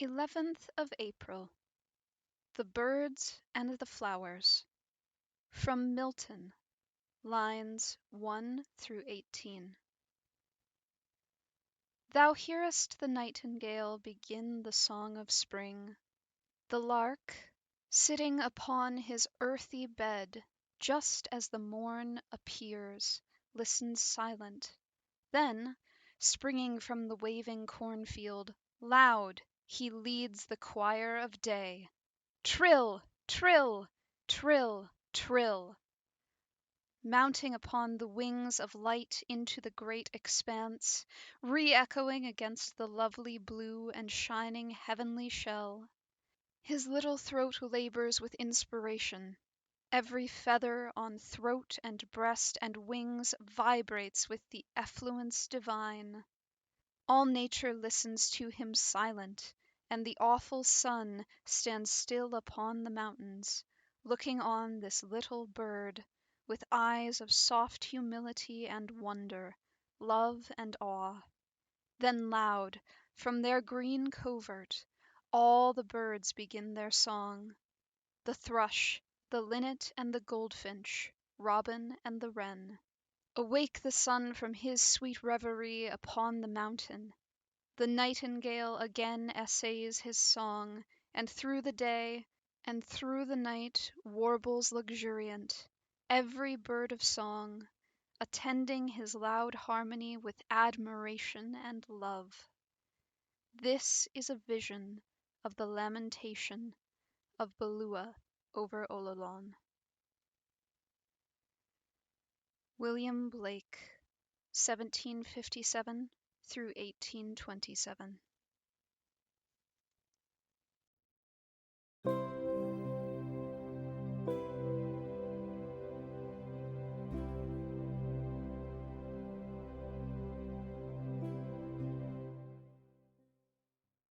11th of April. The Birds and the Flowers. From Milton, lines 1 through 18. Thou hearest the nightingale begin the song of spring. The lark, sitting upon his earthy bed, just as the morn appears, listens silent. Then, springing from the waving cornfield, loud he leads the choir of day. Trill, trill, trill, trill! Mounting upon the wings of light into the great expanse, re-echoing against the lovely blue and shining heavenly shell. His little throat labors with inspiration. Every feather on throat and breast and wings vibrates with the effluence divine. All nature listens to him silent, and the awful sun stands still upon the mountains, looking on this little bird with eyes of soft humility and wonder, love and awe. Then loud, from their green covert, all the birds begin their song. The thrush, the linnet and the goldfinch, robin and the wren. Awake the sun from his sweet reverie upon the mountain. The nightingale again essays his song, and through the day and through the night warbles luxuriant, every bird of song, attending his loud harmony with admiration and love. This is a vision of the lamentation of Belua over Ololon. William Blake, 1757 through 1827.